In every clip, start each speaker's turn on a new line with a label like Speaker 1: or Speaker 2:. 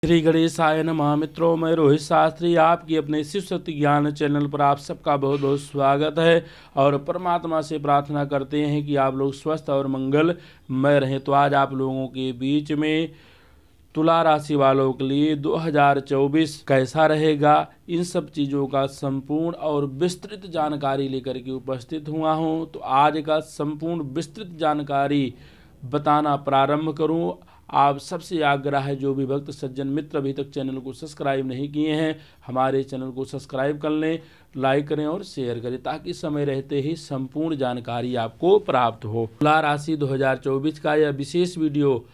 Speaker 1: श्री गणेशाय नमः। मित्रों, मैं रोहित शास्त्री आपकी अपने शिव शक्ति ज्ञान चैनल पर आप सबका बहुत बहुत स्वागत है और परमात्मा से प्रार्थना करते हैं कि आप लोग स्वस्थ और मंगलमय रहें। तो आज आप लोगों के बीच में तुला राशि वालों के लिए 2024 कैसा रहेगा, इन सब चीज़ों का संपूर्ण और विस्तृत जानकारी लेकर के उपस्थित हुआ हूं। तो आज का संपूर्ण विस्तृत जानकारी बताना प्रारंभ करूं। आप सबसे आग्रह है, जो भी भक्त सज्जन मित्र अभी तक चैनल को सब्सक्राइब नहीं किए हैं, हमारे चैनल को सब्सक्राइब कर लें, लाइक करें और शेयर करें, ताकि समय रहते ही संपूर्ण जानकारी आपको प्राप्त हो। तुला राशि 2024 का यह विशेष वीडियो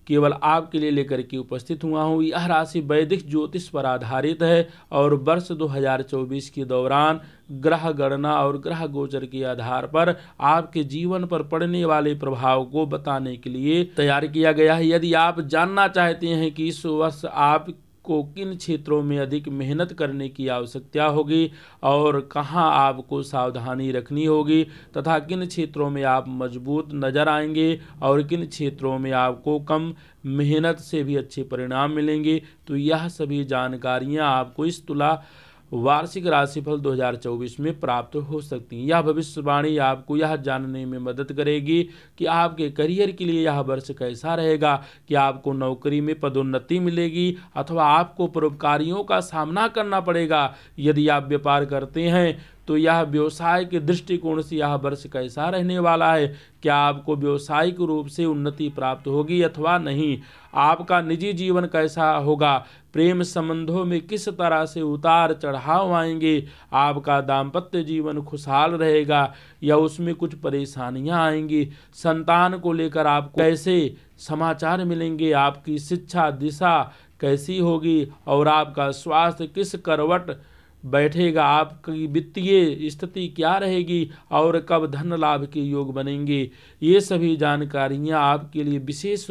Speaker 1: केवल आपके लिए लेकर के उपस्थित हुआ हूँ। यह राशि वैदिक ज्योतिष पर आधारित है और वर्ष 2024 के दौरान ग्रह गणना और ग्रह गोचर के आधार पर आपके जीवन पर पड़ने वाले प्रभाव को बताने के लिए तैयार किया गया है। यदि आप जानना चाहते हैं कि इस वर्ष आप को किन क्षेत्रों में अधिक मेहनत करने की आवश्यकता होगी और कहां आपको सावधानी रखनी होगी तथा किन क्षेत्रों में आप मजबूत नजर आएंगे और किन क्षेत्रों में आपको कम मेहनत से भी अच्छे परिणाम मिलेंगे, तो यह सभी जानकारियां आपको इस तुला वार्षिक राशिफल 2024 में प्राप्त हो सकती हैं। यह भविष्यवाणी आपको यह जानने में मदद करेगी कि आपके करियर के लिए यह वर्ष कैसा रहेगा, कि आपको नौकरी में पदोन्नति मिलेगी अथवा आपको परोपकारियों का सामना करना पड़ेगा। यदि आप व्यापार करते हैं तो यह व्यवसाय के दृष्टिकोण से यह वर्ष कैसा रहने वाला है, क्या आपको व्यावसायिक रूप से उन्नति प्राप्त होगी अथवा नहीं, आपका निजी जीवन कैसा होगा, प्रेम संबंधों में किस तरह से उतार चढ़ाव आएंगे, आपका दाम्पत्य जीवन खुशहाल रहेगा या उसमें कुछ परेशानियां आएंगी, संतान को लेकर आपको कैसे समाचार मिलेंगे, आपकी शिक्षा दिशा कैसी होगी और आपका स्वास्थ्य किस करवट बैठेगा, आपकी वित्तीय स्थिति क्या रहेगी और कब धन लाभ के योग बनेंगे। ये सभी जानकारियां आपके लिए विशेष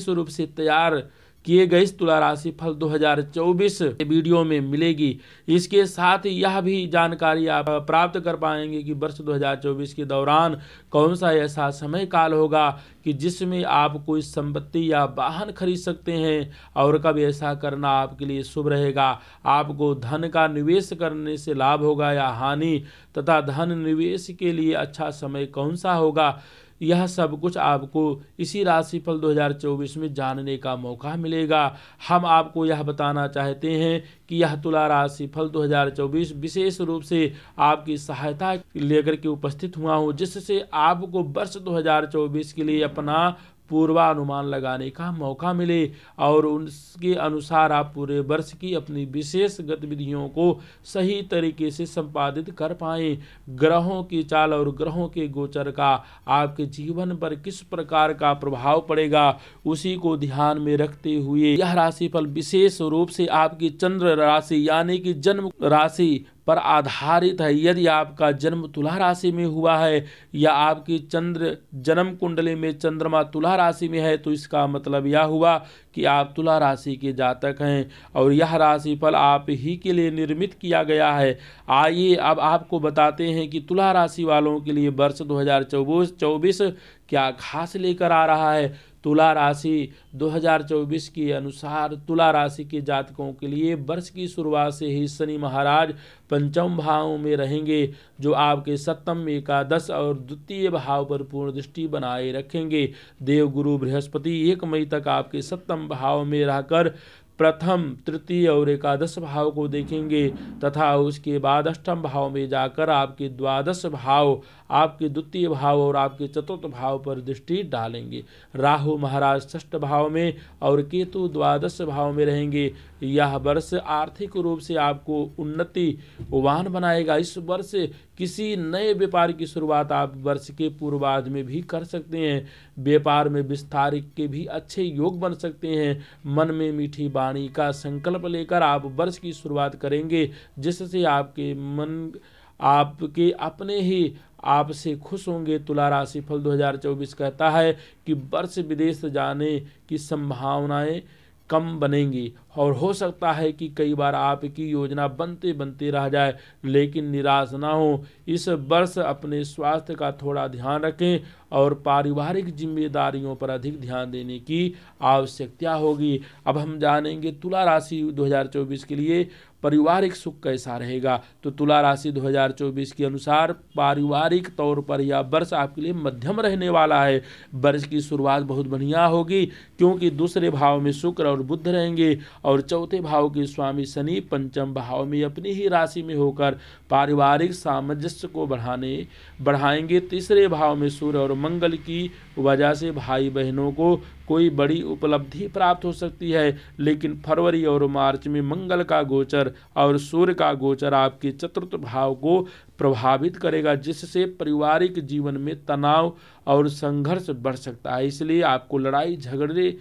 Speaker 1: रूप से तैयार किए गए इस तुला राशि फल 2024 वीडियो में मिलेगी। इसके साथ यह भी जानकारी आप प्राप्त कर पाएंगे कि वर्ष 2024 के दौरान कौन सा ऐसा समय काल होगा कि जिसमें आप कोई संपत्ति या वाहन खरीद सकते हैं और कब ऐसा करना आपके लिए शुभ रहेगा, आपको धन का निवेश करने से लाभ होगा या हानि तथा धन निवेश के लिए अच्छा समय कौन सा होगा। यह सब कुछ आपको इसी राशिफल 2024 में जानने का मौका मिलेगा। हम आपको यह बताना चाहते हैं कि यह तुला राशिफल 2024 विशेष रूप से आपकी सहायता लेकर के उपस्थित हुआ हूँ, जिससे आपको वर्ष 2024 के लिए अपना पूर्वानुमान लगाने का मौका मिले और उसके अनुसार आप पूरे वर्ष की अपनी विशेष गतिविधियों को सही तरीके से संपादित कर पाएं। ग्रहों की चाल और ग्रहों के गोचर का आपके जीवन पर किस प्रकार का प्रभाव पड़ेगा, उसी को ध्यान में रखते हुए यह राशिफल विशेष रूप से आपकी चंद्र राशि यानी कि जन्म राशि पर आधारित है। यदि आपका जन्म तुला राशि में हुआ है या आपकी चंद्र जन्म कुंडली में चंद्रमा तुला राशि में है, तो इसका मतलब यह हुआ कि आप तुला राशि के जातक हैं और यह राशिफल आप ही के लिए निर्मित किया गया है। आइए अब आपको बताते हैं कि तुला राशि वालों के लिए वर्ष 2024 क्या खास लेकर आ रहा है। तुला राशि 2024 के अनुसार तुला राशि के जातकों के लिए वर्ष की शुरुआत से ही शनि महाराज पंचम भाव में रहेंगे, जो आपके सप्तम, एकादश और द्वितीय भाव पर पूर्ण दृष्टि बनाए रखेंगे। देवगुरु बृहस्पति 1 मई तक आपके सप्तम भाव में रहकर प्रथम, तृतीय और एकादश भाव को देखेंगे तथा उसके बाद अष्टम भाव में जाकर आपके द्वादश भाव, आपके द्वितीय भाव और आपके चतुर्थ भाव पर दृष्टि डालेंगे। राहु महाराज षष्ठ भाव में और केतु द्वादश भाव में रहेंगे। यह वर्ष आर्थिक रूप से आपको उन्नतिवान बनाएगा। इस वर्ष किसी नए व्यापार की शुरुआत आप वर्ष के पूर्वार्ध में भी कर सकते हैं। व्यापार में विस्तार के भी अच्छे योग बन सकते हैं। मन में मीठी वाणी का संकल्प लेकर आप वर्ष की शुरुआत करेंगे, जिससे आपके मन आपके अपने ही आपसे खुश होंगे। तुला राशिफल 2024 कहता है कि वर्ष विदेश जाने की संभावनाएं कम बनेंगी और हो सकता है कि कई बार आपकी योजना बनते बनते रह जाए, लेकिन निराश ना हो। इस वर्ष अपने स्वास्थ्य का थोड़ा ध्यान रखें और पारिवारिक जिम्मेदारियों पर अधिक ध्यान देने की आवश्यकता होगी। अब हम जानेंगे तुला राशि 2024 के लिए पारिवारिक सुख कैसा रहेगा। तो तुला राशि 2024 के अनुसार पारिवारिक तौर पर यह वर्ष आपके लिए मध्यम रहने वाला है। वर्ष की शुरुआत बहुत बढ़िया होगी, क्योंकि दूसरे भाव में शुक्र और बुध रहेंगे और चौथे भाव के स्वामी शनि पंचम भाव में अपनी ही राशि में होकर पारिवारिक सामंजस्य को बढ़ाएंगे। तीसरे भाव में सूर्य और मंगल की वजह से भाई बहनों को कोई बड़ी उपलब्धि प्राप्त हो सकती है, लेकिन फरवरी और मार्च में मंगल का गोचर और सूर्य का गोचर आपके चतुर्थ भाव को प्रभावित करेगा, जिससे पारिवारिक जीवन में तनाव और संघर्ष बढ़ सकता है। इसलिए आपको लड़ाई झगड़े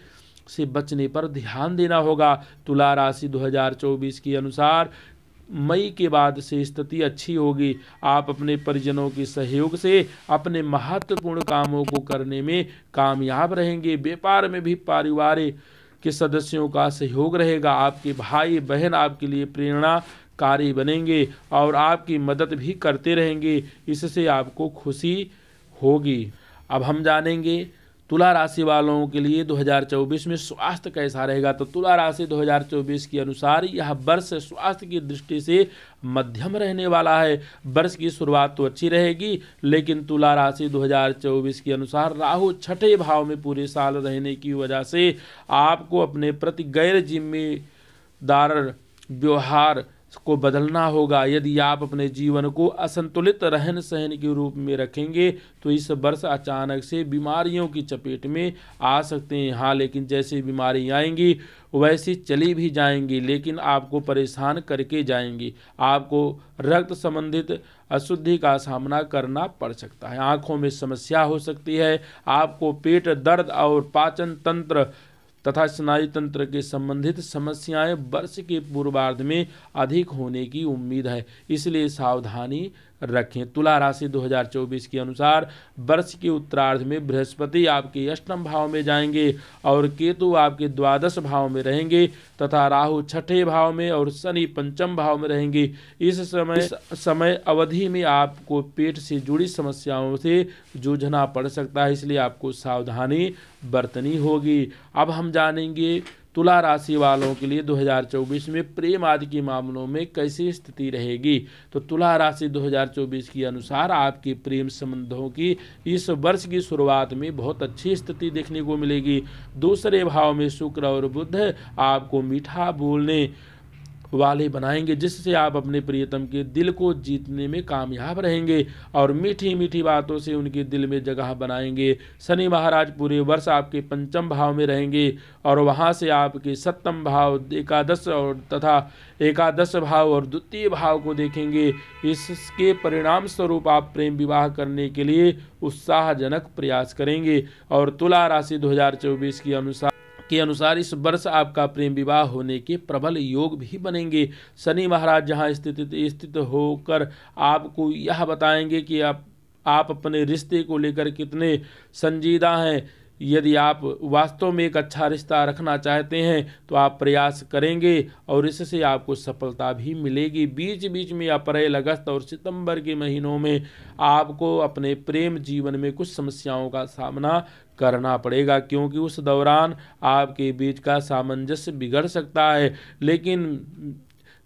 Speaker 1: से बचने पर ध्यान देना होगा। तुला राशि 2024 के अनुसार मई के बाद से स्थिति अच्छी होगी। आप अपने परिजनों के सहयोग से अपने महत्वपूर्ण कामों को करने में कामयाब रहेंगे। व्यापार में भी परिवार के सदस्यों का सहयोग रहेगा। आपके भाई बहन आपके लिए प्रेरणाकारी बनेंगे और आपकी मदद भी करते रहेंगे, इससे आपको खुशी होगी। अब हम जानेंगे तुला राशि वालों के लिए 2024 में स्वास्थ्य कैसा रहेगा। तो तुला राशि 2024 के अनुसार यह वर्ष स्वास्थ्य की दृष्टि से मध्यम रहने वाला है। वर्ष की शुरुआत तो अच्छी रहेगी, लेकिन तुला राशि 2024 के अनुसार राहु छठे भाव में पूरे साल रहने की वजह से आपको अपने प्रति गैर जिम्मेदार व्यवहार को बदलना होगा। यदि आप अपने जीवन को असंतुलित रहन सहन के रूप में रखेंगे तो इस वर्ष अचानक से बीमारियों की चपेट में आ सकते हैं। हाँ, लेकिन जैसे बीमारी आएंगी वैसी चली भी जाएंगी, लेकिन आपको परेशान करके जाएंगी। आपको रक्त संबंधित अशुद्धि का सामना करना पड़ सकता है। आँखों में समस्या हो सकती है। आपको पेट दर्द और पाचन तंत्र तथा स्नायु तंत्र के संबंधित समस्याएं वर्ष के पूर्वार्ध में अधिक होने की उम्मीद है, इसलिए सावधानी रखें। तुला राशि 2024 के अनुसार वर्ष के उत्तरार्ध में बृहस्पति आपके अष्टम भाव में जाएंगे और केतु आपके द्वादश भाव में रहेंगे तथा राहु छठे भाव में और शनि पंचम भाव में रहेंगे। इस समय अवधि में आपको पेट से जुड़ी समस्याओं से जूझना पड़ सकता है, इसलिए आपको सावधानी बरतनी होगी। अब हम जानेंगे तुला राशि वालों के लिए 2024 में प्रेम आदि के मामलों में कैसी स्थिति रहेगी। तो तुला राशि 2024 के अनुसार आपके प्रेम संबंधों की इस वर्ष की शुरुआत में बहुत अच्छी स्थिति देखने को मिलेगी। दूसरे भाव में शुक्र और बुध आपको मीठा बोलने वाले बनाएंगे, जिससे आप अपने प्रियतम के दिल को जीतने में कामयाब रहेंगे और मीठी मीठी बातों से उनके दिल में जगह बनाएंगे। शनि महाराज पूरे वर्ष आपके पंचम भाव में रहेंगे और वहां से आपके सप्तम भाव एकादश भाव और द्वितीय भाव को देखेंगे। इसके परिणाम स्वरूप आप प्रेम विवाह करने के लिए उत्साहजनक प्रयास करेंगे और तुला राशि 2024 के अनुसार इस वर्ष आपका प्रेम विवाह होने के प्रबल योग भी बनेंगे। शनि महाराज जहां स्थित होकर आपको यह बताएंगे कि आप अपने रिश्ते को लेकर कितने संजीदा हैं। यदि आप वास्तव में एक अच्छा रिश्ता रखना चाहते हैं तो आप प्रयास करेंगे और इससे आपको सफलता भी मिलेगी। बीच बीच में अप्रैल, अगस्त और सितंबर के महीनों में आपको अपने प्रेम जीवन में कुछ समस्याओं का सामना करना पड़ेगा, क्योंकि उस दौरान आपके बीच का सामंजस्य बिगड़ सकता है, लेकिन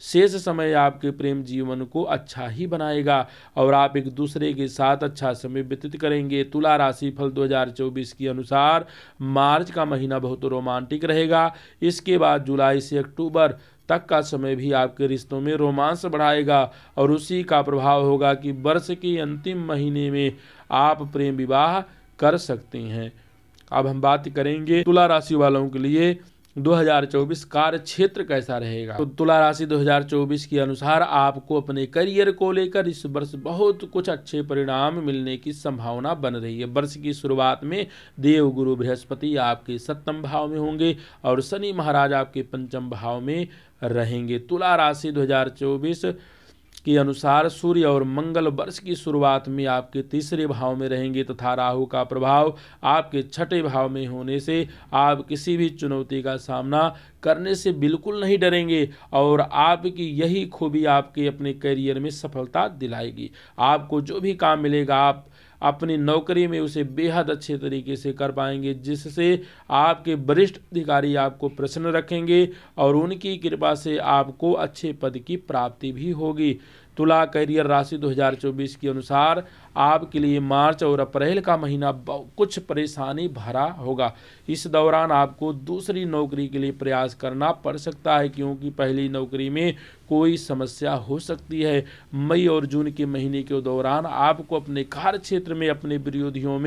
Speaker 1: शेष समय आपके प्रेम जीवन को अच्छा ही बनाएगा और आप एक दूसरे के साथ अच्छा समय व्यतीत करेंगे। तुला राशि फल 2024 के अनुसार मार्च का महीना बहुत रोमांटिक रहेगा। इसके बाद जुलाई से अक्टूबर तक का समय भी आपके रिश्तों में रोमांस बढ़ाएगा और उसी का प्रभाव होगा कि वर्ष के अंतिम महीने में आप प्रेम विवाह कर सकते हैं। अब हम बात करेंगे तुला राशि वालों के लिए 2024 कार्य क्षेत्र कैसा रहेगा। तो तुला राशि 2024 के अनुसार आपको अपने करियर को लेकर इस वर्ष बहुत कुछ अच्छे परिणाम मिलने की संभावना बन रही है। वर्ष की शुरुआत में देव गुरु बृहस्पति आपके सप्तम भाव में होंगे और शनि महाराज आपके पंचम भाव में रहेंगे। तुला राशि 2024 के अनुसार सूर्य और मंगल वर्ष की शुरुआत में आपके तीसरे भाव में रहेंगे तथा राहु का प्रभाव आपके छठे भाव में होने से आप किसी भी चुनौती का सामना करने से बिल्कुल नहीं डरेंगे और आपकी यही खूबी आपके अपने करियर में सफलता दिलाएगी। आपको जो भी काम मिलेगा आप अपनी नौकरी में उसे बेहद अच्छे तरीके से कर पाएंगे, जिससे आपके वरिष्ठ अधिकारी आपको प्रसन्न रखेंगे और उनकी कृपा से आपको अच्छे पद की प्राप्ति भी होगी। तुला करियर राशि 2024 के अनुसार आपके लिए मार्च और अप्रैल का महीना कुछ परेशानी भरा होगा। इस दौरान आपको दूसरी नौकरी के लिए प्रयास करना पड़ सकता है, क्योंकि पहली नौकरी में कोई समस्या हो सकती है। मई और जून के महीने के दौरान आपको अपने कार्य क्षेत्र में अपने विरोधियों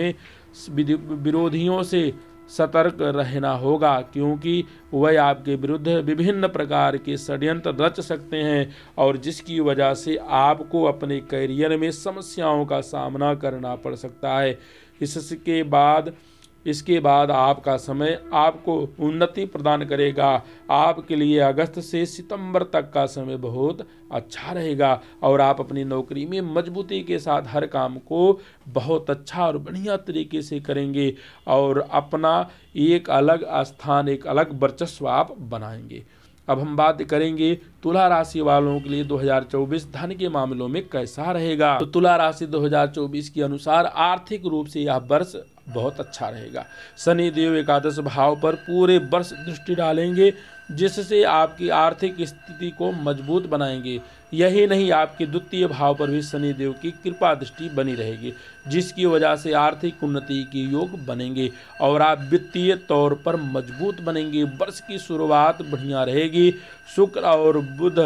Speaker 1: से सतर्क रहना होगा, क्योंकि वह आपके विरुद्ध विभिन्न प्रकार के षड्यंत्र रच सकते हैं और जिसकी वजह से आपको अपने करियर में समस्याओं का सामना करना पड़ सकता है। इसके बाद आपका समय आपको उन्नति प्रदान करेगा। आपके लिए अगस्त से सितंबर तक का समय बहुत अच्छा रहेगा और आप अपनी नौकरी में मजबूती के साथ हर काम को बहुत अच्छा और बढ़िया तरीके से करेंगे और अपना एक अलग स्थान, एक अलग वर्चस्व आप बनाएंगे। अब हम बात करेंगे तुला राशि वालों के लिए 2024 धन के मामलों में कैसा रहेगा। तो तुला राशि 2024 के अनुसार आर्थिक रूप से यह वर्ष बहुत अच्छा रहेगा। शनि देव एकादश भाव पर पूरे वर्ष दृष्टि डालेंगे, जिससे आपकी आर्थिक स्थिति को मजबूत बनाएंगे। यही नहीं, आपके द्वितीय भाव पर भी शनि देव की कृपा दृष्टि बनी रहेगी, जिसकी वजह से आर्थिक उन्नति के योग बनेंगे और आप वित्तीय तौर पर मजबूत बनेंगे। वर्ष की शुरुआत बढ़िया रहेगी। शुक्र और बुध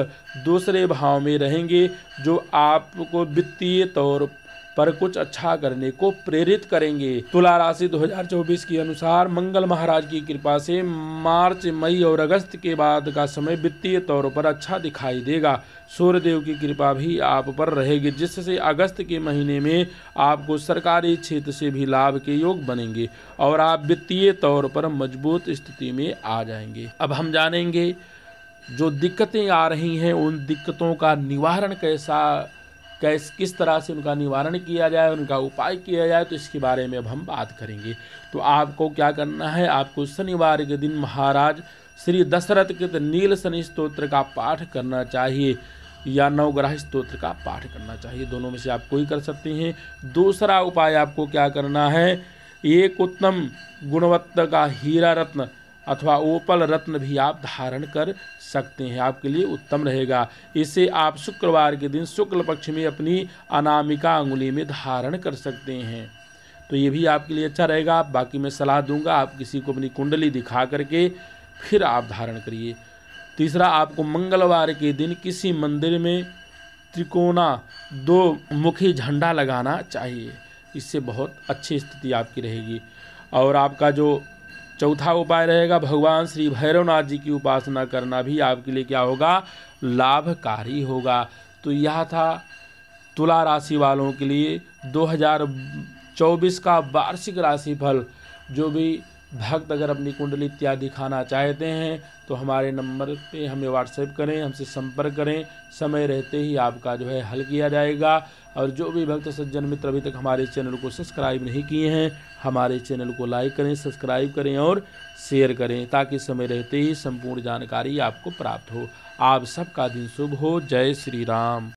Speaker 1: दूसरे भाव में रहेंगे, जो आपको वित्तीय तौर पर कुछ अच्छा करने को प्रेरित करेंगे। तुला राशि 2024 के अनुसार मंगल महाराज की कृपा से मार्च, मई और अगस्त के बाद का समय वित्तीय तौर पर अच्छा दिखाई देगा। सूर्यदेव की कृपा भी आप पर रहेगी, जिससे अगस्त के महीने में आपको सरकारी क्षेत्र से भी लाभ के योग बनेंगे और आप वित्तीय तौर पर मजबूत स्थिति में आ जाएंगे। अब हम जानेंगे जो दिक्कतें आ रही हैं उन दिक्कतों का निवारण किस तरह से उनका निवारण किया जाए, उनका उपाय किया जाए, तो इसके बारे में अब हम बात करेंगे। तो आपको क्या करना है, आपको शनिवार के दिन महाराज श्री दशरथ के नील शनि स्तोत्र का पाठ करना चाहिए या नवग्रह स्तोत्र का पाठ करना चाहिए। दोनों में से आप कोई कर सकते हैं। दूसरा उपाय आपको क्या करना है, एक उत्तम गुणवत्ता का हीरा रत्न अथवा ओपल रत्न भी आप धारण कर सकते हैं, आपके लिए उत्तम रहेगा। इसे आप शुक्रवार के दिन शुक्ल पक्ष में अपनी अनामिका अंगुली में धारण कर सकते हैं, तो ये भी आपके लिए अच्छा रहेगा। बाकी मैं सलाह दूंगा आप किसी को अपनी कुंडली दिखा करके फिर आप धारण करिए। तीसरा, आपको मंगलवार के दिन किसी मंदिर में त्रिकोणा 2 मुखी झंडा लगाना चाहिए, इससे बहुत अच्छी स्थिति आपकी रहेगी। और आपका जो चौथा उपाय रहेगा, भगवान श्री भैरवनाथ जी की उपासना करना भी आपके लिए क्या होगा, लाभकारी होगा। तो यह था तुला राशि वालों के लिए 2024 का वार्षिक राशिफल। जो भी भक्त अगर अपनी कुंडली इत्यादि दिखाना चाहते हैं तो हमारे नंबर पे हमें व्हाट्सएप करें, हमसे संपर्क करें, समय रहते ही आपका जो है हल किया जाएगा। और जो भी भक्त सज्जन मित्र अभी तक हमारे चैनल को सब्सक्राइब नहीं किए हैं, हमारे चैनल को लाइक करें, सब्सक्राइब करें और शेयर करें, ताकि समय रहते ही संपूर्ण जानकारी आपको प्राप्त हो। आप सबका दिन शुभ हो। जय श्री राम।